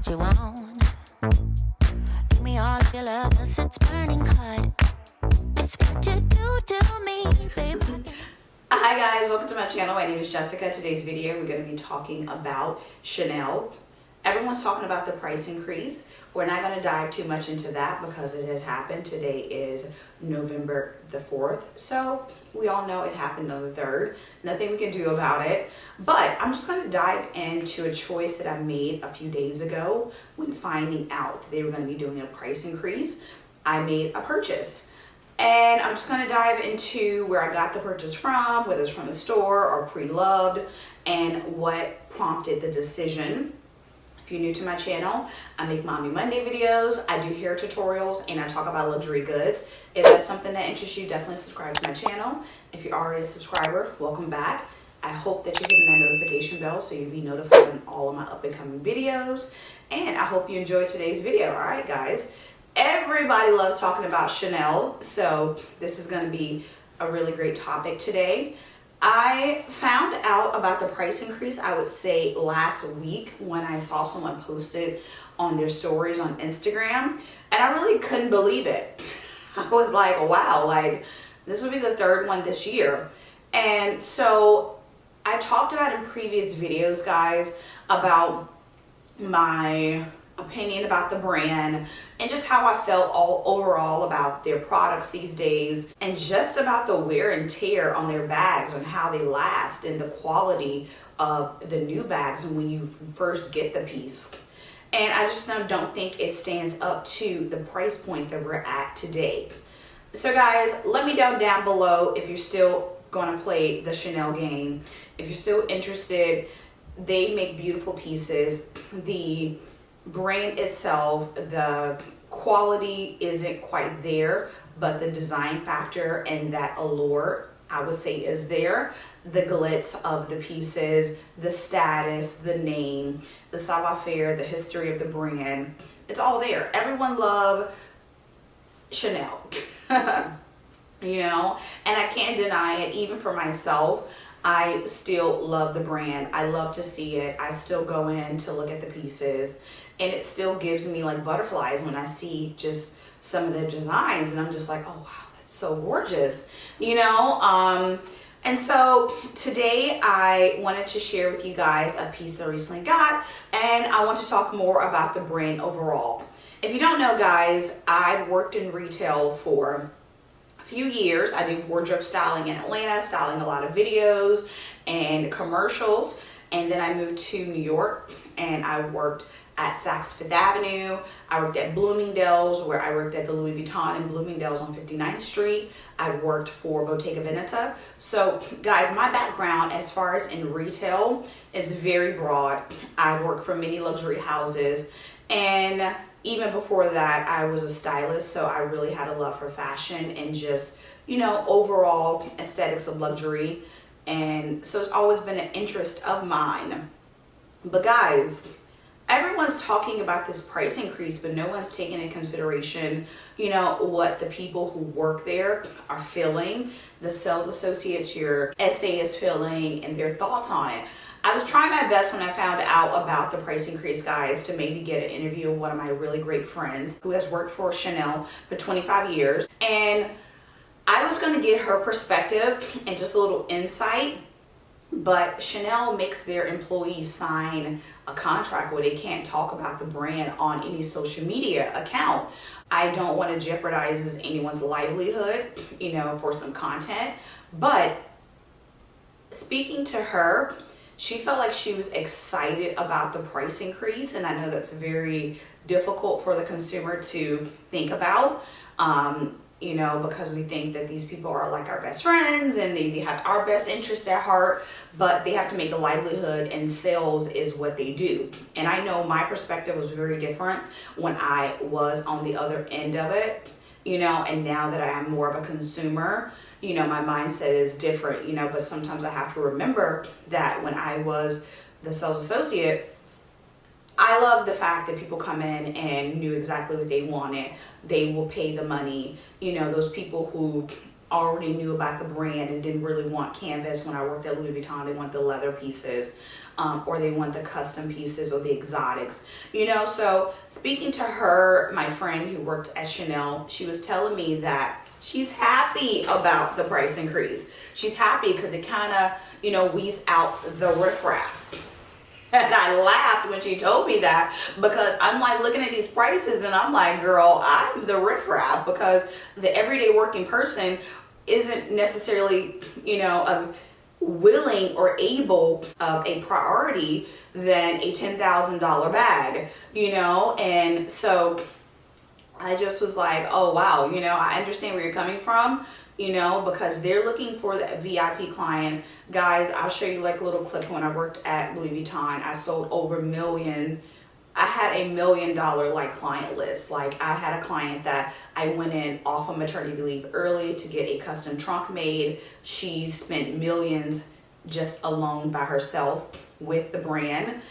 what you want. Give me all of your love, 'cause it's burning hot. It's what you do to me, baby. Hi guys, welcome to my channel. My name is Jessica. Today's video we're going to be talking about Chanel. Everyone's talking about the price increase. We're not going to dive too much into that because it has happened. Today is November the 4th. So we all know it happened on the 3rd. Nothing we can do about it. But I'm just going to dive into a choice that I made a few days ago when finding out that they were going to be doing a price increase. I made a purchase. And I'm just going to dive into where I got the purchase from, whether it's from the store or pre-loved, and what prompted the decision. If you're new to my channel, I make Mommy Monday videos, I do hair tutorials, and I talk about luxury goods. If that's something that interests you, definitely subscribe to my channel. If you're already a subscriber, welcome back. I hope that you're hitting that notification bell so you'll be notified on all of my up and coming videos. And I hope you enjoyed today's video. All right, guys. Everybody loves talking about Chanel, so this is going to be a really great topic today. I found out about the price increase, I would say last week when I saw someone posted on their stories on Instagram, and I really couldn't believe it. I was like, wow, like this would be the 3rd one this year. And so I talked about in previous videos, guys, about my opinion about the brand and just how I felt all overall about their products these days, and just about the wear and tear on their bags and how they last and the quality of the new bags when you first get the piece. And I just don't think it stands up to the price point that we're at today. So guys, let me know down below if you're still gonna play the Chanel game. If you're still interested, they make beautiful pieces. The brand itself, the quality isn't quite there, but the design factor and that allure, I would say, is there. The glitz of the pieces, the status, the name, the savoir-faire, the history of the brand, it's all there. Everyone loves Chanel. You know, and I can't deny it. Even for myself, I still love the brand. I love to see it. I still go in to look at the pieces, and it still gives me like butterflies when I see just some of the designs, and I'm just like, oh wow, that's so gorgeous, you know. And so today I wanted to share with you guys a piece that I recently got, and I want to talk more about the brand overall. If you don't know, guys, I've worked in retail for few years. I do wardrobe styling in Atlanta, styling a lot of videos and commercials, and then I moved to New York and I worked at Saks Fifth Avenue. I worked at Bloomingdale's, where I worked at the Louis Vuitton in Bloomingdale's on 59th Street. I worked for Bottega Veneta. So guys, my background as far as in retail is very broad. I've worked for many luxury houses, and even before that, I was a stylist, so I really had a love for fashion and just, you know, overall aesthetics of luxury. And so it's always been an interest of mine. But guys, everyone's talking about this price increase, but no one's taking into consideration, you know, what the people who work there are feeling, the sales associates, your SA is feeling, and their thoughts on it. I was trying my best when I found out about the price increase, guys, to maybe get an interview with one of my really great friends who has worked for Chanel for 25 years. And I was going to get her perspective and just a little insight. But Chanel makes their employees sign a contract where they can't talk about the brand on any social media account. I don't want to jeopardize anyone's livelihood, you know, for some content. But speaking to her, she felt like she was excited about the price increase, and I know that's very difficult for the consumer to think about, you know, because we think that these people are like our best friends and they have our best interest at heart, but they have to make a livelihood, and sales is what they do. And I know my perspective was very different when I was on the other end of it, you know, and now that I am more of a consumer, you know, my mindset is different, you know, but sometimes I have to remember that when I was the sales associate, I love the fact that people come in and knew exactly what they wanted. They will pay the money. You know, those people who already knew about the brand and didn't really want canvas. When I worked at Louis Vuitton, they want the leather pieces, or they want the custom pieces or the exotics, you know. So speaking to her, my friend who worked at Chanel, she was telling me that she's happy about the price increase. She's happy because it kind of, you know, weeds out the riffraff. And I laughed when she told me that, because I'm like looking at these prices and I'm like, girl, I'm the riffraff, because the everyday working person isn't necessarily, you know, willing or able of a priority than a $10,000 bag, you know. And so I just was like, oh wow, you know, I understand where you're coming from, you know, because they're looking for the VIP client. Guys, I'll show you like a little clip. When I worked at Louis Vuitton, I sold over $1 million. I had $1 million like client list. Like I had a client that I went in off of maternity leave early to get a custom trunk made. She spent millions just alone by herself with the brand.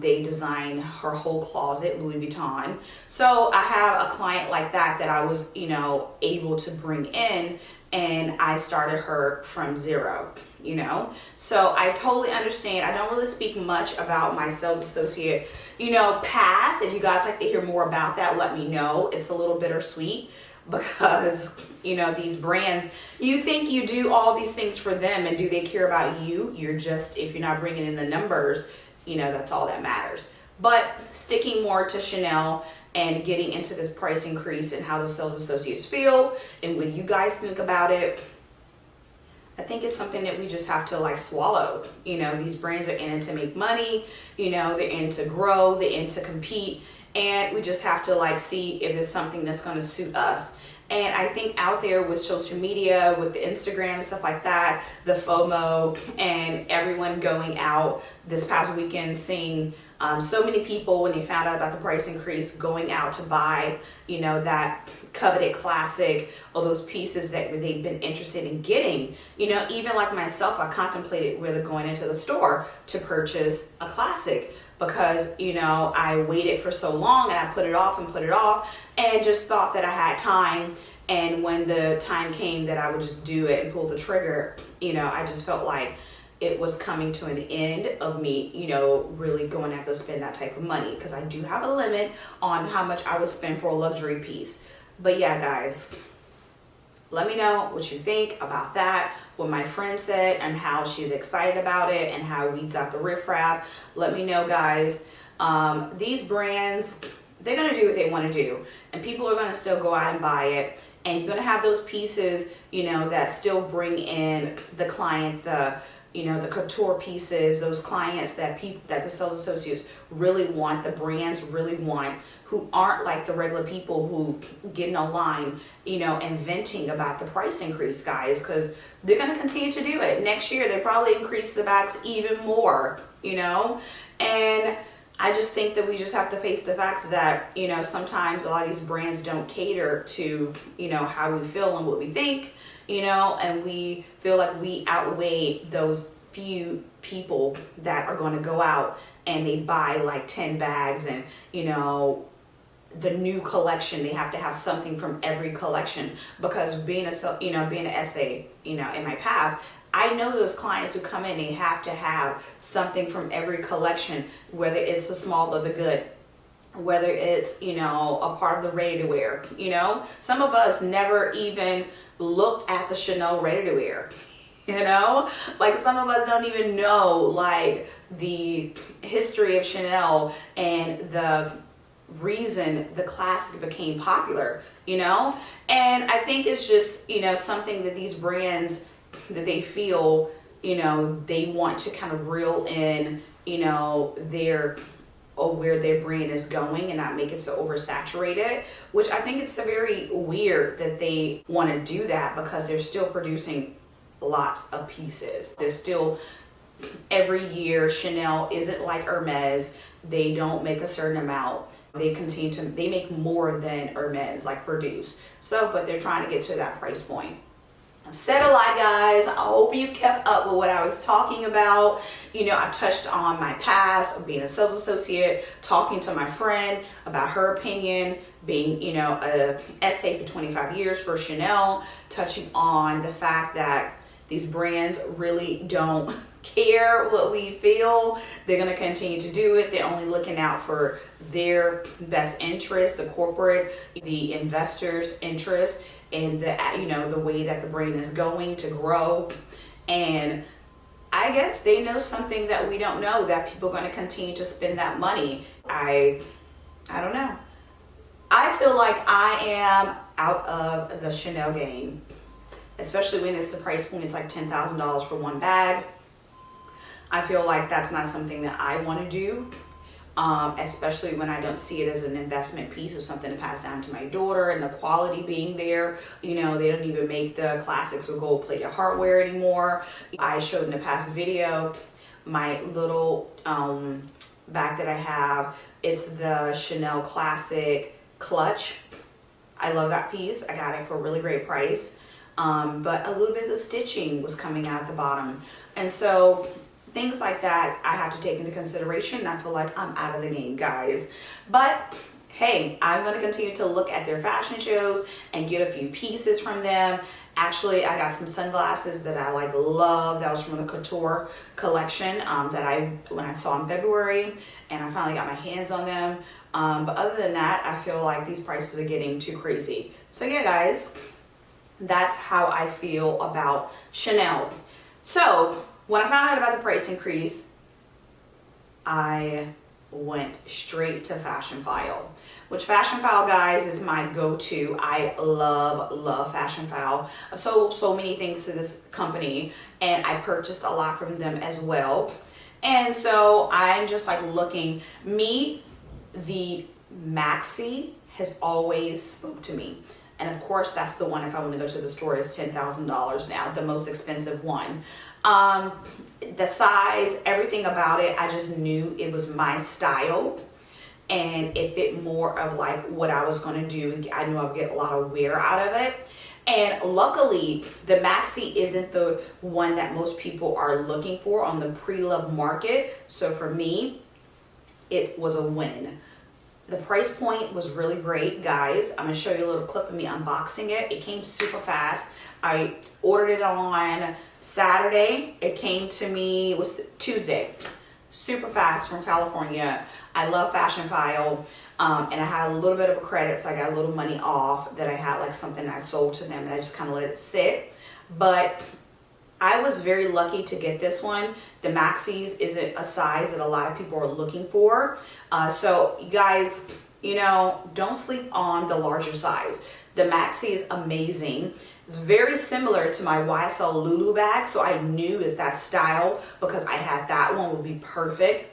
They designed her whole closet, Louis Vuitton. So I have a client like that I was, you know, able to bring in, and I started her from zero, you know. So I totally understand. I don't really speak much about my sales associate, you know, past. If you guys like to hear more about that, let me know. It's a little bittersweet, because, you know, these brands, you think you do all these things for them, and do they care about you? You're just, if you're not bringing in the numbers, you know, that's all that matters. But sticking more to Chanel and getting into this price increase and how the sales associates feel and what you guys think about it, I think it's something that we just have to like swallow. You know, these brands are in it to make money, you know, they're in to grow, they're in to compete, and we just have to like see if it's something that's going to suit us. And I think out there with social media, with the Instagram and stuff like that, the FOMO, and everyone going out this past weekend, seeing so many people when they found out about the price increase going out to buy, you know, that coveted classic, or those pieces that they've been interested in getting. You know, even like myself, I contemplated whether going into the store to purchase a classic, because, you know, I waited for so long and I put it off and just thought that I had time. And when the time came that I would just do it and pull the trigger, you know, I just felt like it was coming to an end of me, you know, really going to have to spend that type of money, because I do have a limit on how much I would spend for a luxury piece. But yeah, guys, let me know what you think about that, what my friend said, and how she's excited about it, and how it weeds out the riffraff. Let me know, guys. These brands, they're going to do what they want to do, and people are going to still go out and buy it. And you're going to have those pieces, you know, that still bring in the client, you know, the couture pieces, those clients that the sales associates really want, the brands really want, who aren't like the regular people who get online, you know, and venting about the price increase, guys, because they're going to continue to do it. Next year, they probably increase the bags even more, you know. And I just think that we just have to face the facts that, you know, sometimes a lot of these brands don't cater to, you know, how we feel and what we think, you know, and we feel like we outweigh those few people that are going to go out and they buy like 10 bags, and, you know, the new collection, they have to have something from every collection. Because being an SA, you know, in my past, I know those clients who come in, they have to have something from every collection, whether it's the small or the good, whether it's, you know, a part of the ready to wear. You know, some of us never even looked at the Chanel ready to wear. You know, like some of us don't even know like the history of Chanel and the reason the classic became popular, you know. And I think it's just, you know, something that these brands, that they feel, you know, they want to kind of reel in, you know, where their brand is going and not make it so oversaturated, which I think it's very weird that they want to do that, because they're still producing lots of pieces. There's still, every year, Chanel isn't like Hermes. They don't make a certain amount. They make more than Hermes like produce. So, but they're trying to get to that price point. I've said a lot, guys. I hope you kept up with what I was talking about. You know, I touched on my past of being a sales associate, talking to my friend about her opinion, being, you know, a SA for 25 years for Chanel, touching on the fact that these brands really don't care what we feel. They're going to continue to do it. They're only looking out for their best interest, the corporate, the investors' interest, and the, you know, the way that the brand is going to grow. And I guess they know something that we don't know, that people are going to continue to spend that money. I don't know. I feel like I am out of the Chanel game, especially when it's the price point. It's like $10,000 for one bag. I feel like that's not something that I want to do, especially when I don't see it as an investment piece or something to pass down to my daughter, and the quality being there. You know, they don't even make the classics with gold-plated hardware anymore. I showed in the past video my little bag that I have. It's the Chanel Classic Clutch. I love that piece. I got it for a really great price. But a little bit of the stitching was coming out at the bottom. And so things like that I have to take into consideration. I feel like I'm out of the game, guys. But hey, I'm going to continue to look at their fashion shows and get a few pieces from them. Actually, I got some sunglasses that I like love. That was from the Couture collection when I saw in February, and I finally got my hands on them. But other than that, I feel like these prices are getting too crazy. So yeah, guys, that's how I feel about Chanel. So when I found out about the price increase, I went straight to Fashionphile, which Fashionphile, guys, is my go-to. I love Fashionphile. I've sold so many things to this company, and I purchased a lot from them as well. And so I'm just like looking. The Maxi has always spoke to me. And of course, that's the one, if I want to go to the store, is $10,000 now, the most expensive one. The size, everything about it, I just knew it was my style, and it fit more of like what I was going to do. I knew I would get a lot of wear out of it. And luckily, the Maxi isn't the one that most people are looking for on the pre-loved market. So for me, it was a win. The price point was really great, guys. I'm going to show you a little clip of me unboxing it. It came super fast. I ordered it on Saturday. It came to me, it was Tuesday. Super fast from California. I love Fashionphile. And I had a little bit of a credit, so I got a little money off that I had, like something I sold to them, and I just kind of let it sit. But I was very lucky to get this one. The Maxis isn't a size that a lot of people are looking for. So you guys, you know, don't sleep on the larger size. The Maxi is amazing. It's very similar to my YSL Lulu bag, so I knew that style, because I had that one, would be perfect.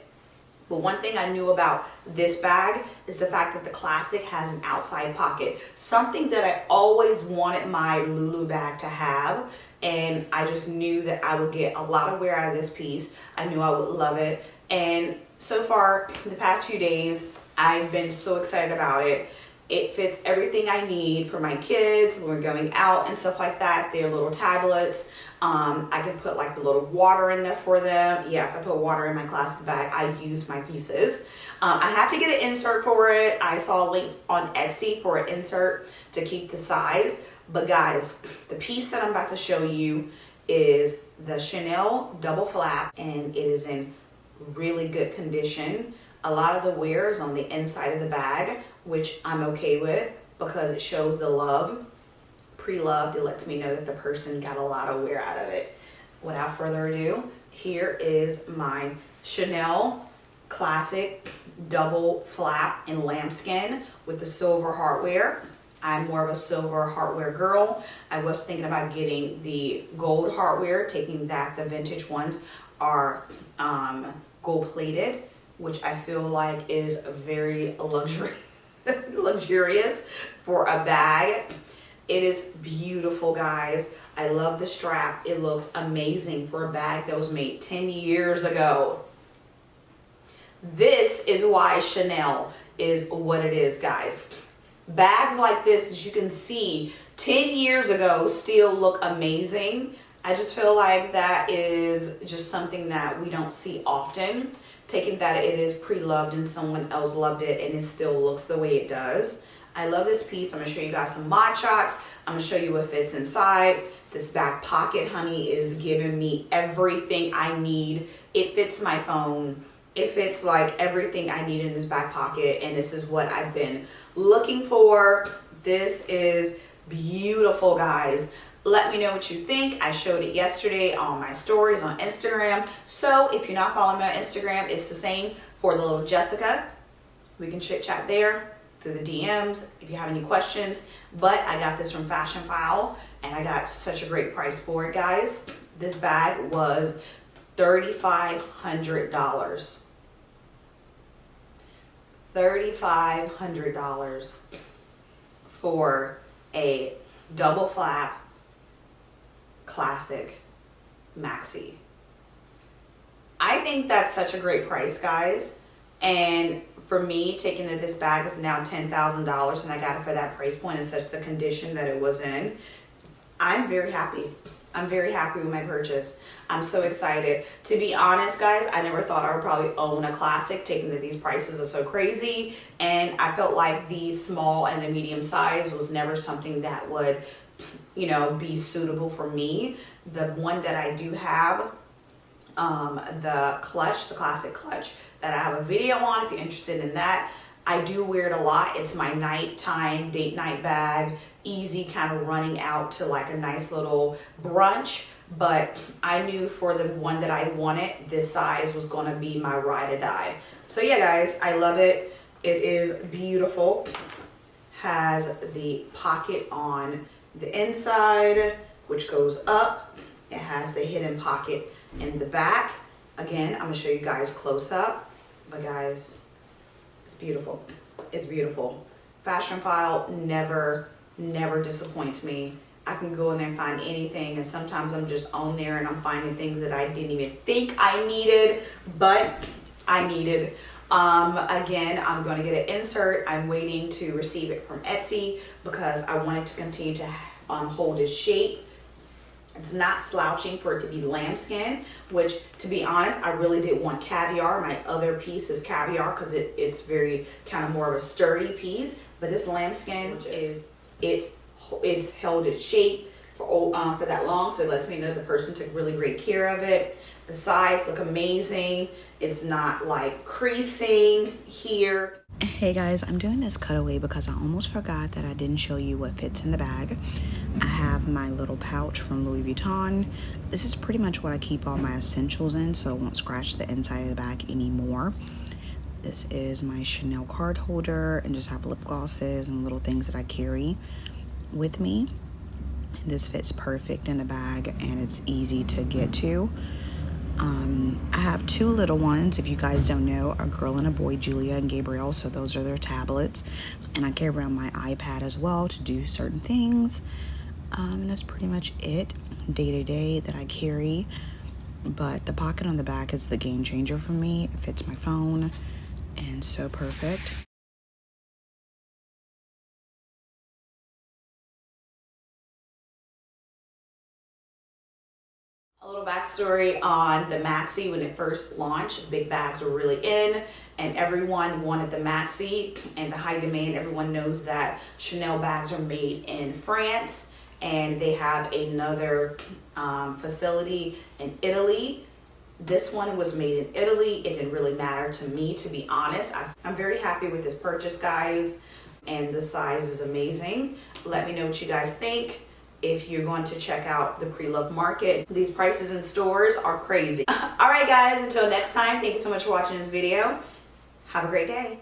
But one thing I knew about this bag is the fact that the Classic has an outside pocket. Something that I always wanted my Lulu bag to have. And I just knew that I would get a lot of wear out of this piece. I knew I would love it. And so far, the past few days, I've been so excited about it. It fits everything I need for my kids when we're going out and stuff like that. They're little tablets. I can put like a little water in there for them. Yes, I put water in my Classic bag. I use my pieces. I have to get an insert for it. I saw a link on Etsy for an insert to keep the size. But guys, the piece that I'm about to show you is the Chanel Double Flap, and it is in really good condition. A lot of the wear is on the inside of the bag, which I'm okay with because it shows the love. Pre-loved, it lets me know that the person got a lot of wear out of it. Without further ado, here is my Chanel Classic Double Flap in lambskin with the silver hardware. I'm more of a silver hardware girl. I was thinking about getting the gold hardware, taking that the vintage ones are gold plated, which I feel like is very luxurious for a bag. It is beautiful, guys. I love the strap. It looks amazing for a bag that was made 10 years ago. This is why Chanel is what it is, guys. bags like this, as you can see, 10 years ago still look amazing. I just feel like that is just something that we don't see often. Taking that it is pre-loved and someone else loved it and it still looks the way it does. I love this piece. I'm gonna show you guys some mod shots. I'm gonna show you what fits inside. This back pocket, honey, is giving me everything I need. It fits my phone. It fits like everything I need in this back pocket, and this is what I've been looking for. This is beautiful, guys. Let me know what you think. I showed it yesterday on my stories on Instagram. So if you're not following me on Instagram, it's the same for Little Jessica. We can chit chat there through the DMs if you have any questions. But I got this from Fashionphile and I got such a great price for it, guys. This bag was $3,500. $3,500 for a double flap classic maxi. I think that's such a great price, guys. And for me, taking that this bag is now $10,000 and I got it for that price point and such the condition that it was in, I'm very happy. I'm very happy with my purchase. I'm so excited. To be honest, guys, I never thought I would probably own a classic, taking that these prices are so crazy. And I felt like the small and the medium size was never something that would, you know, be suitable for me. The one that I do have, the clutch, the classic clutch that I have a video on, if you're interested in that. I do wear it a lot. It's my nighttime, date night bag, easy kind of running out to like a nice little brunch. But I knew for the one that I wanted, this size was going to be my ride or die. So yeah, guys, I love it. It is beautiful. Has the pocket on the inside, which goes up. It has the hidden pocket in the back. Again, I'm going to show you guys close up. But guys, it's beautiful. It's beautiful. Fashionphile never disappoints me. I can go in there and find anything, and sometimes I'm just on there and I'm finding things that I didn't even think I needed, but I needed. Again, I'm going to get an insert. I'm waiting to receive it from Etsy because I want it to continue to hold its shape. It's not slouching for it to be lambskin, which, to be honest, I really did want caviar. My other piece is caviar because it's very kind of more of a sturdy piece. But this lambskin it's held its shape for that long, so it lets me know the person took really great care of it. The sides look amazing. It's not like creasing here. Hey guys, I'm doing this cutaway because I almost forgot that I didn't show you what fits in the bag. I have my little pouch from Louis Vuitton. This is pretty much what I keep all my essentials in, so it won't scratch the inside of the bag anymore. This is my Chanel card holder and just have lip glosses and little things that I carry with me. And this fits perfect in the bag and it's easy to get to. I have two little ones, if you guys don't know, a girl and a boy, Julia and Gabriel, so those are their tablets. And I carry around my iPad as well to do certain things. And that's pretty much it day to day that I carry. But the pocket on the back is the game changer for me. It fits my phone and so perfect. A little backstory on the Maxi. When it first launched, big bags were really in and everyone wanted the Maxi and the high demand. Everyone knows that Chanel bags are made in France and they have another facility in Italy. This one was made in Italy. It didn't really matter to me, to be honest. I'm very happy with this purchase, guys, and the size is amazing. Let me know what you guys think. If you're going to check out the pre-loved market, these prices in stores are crazy. All right, guys, until next time, thank you so much for watching this video. Have a great day.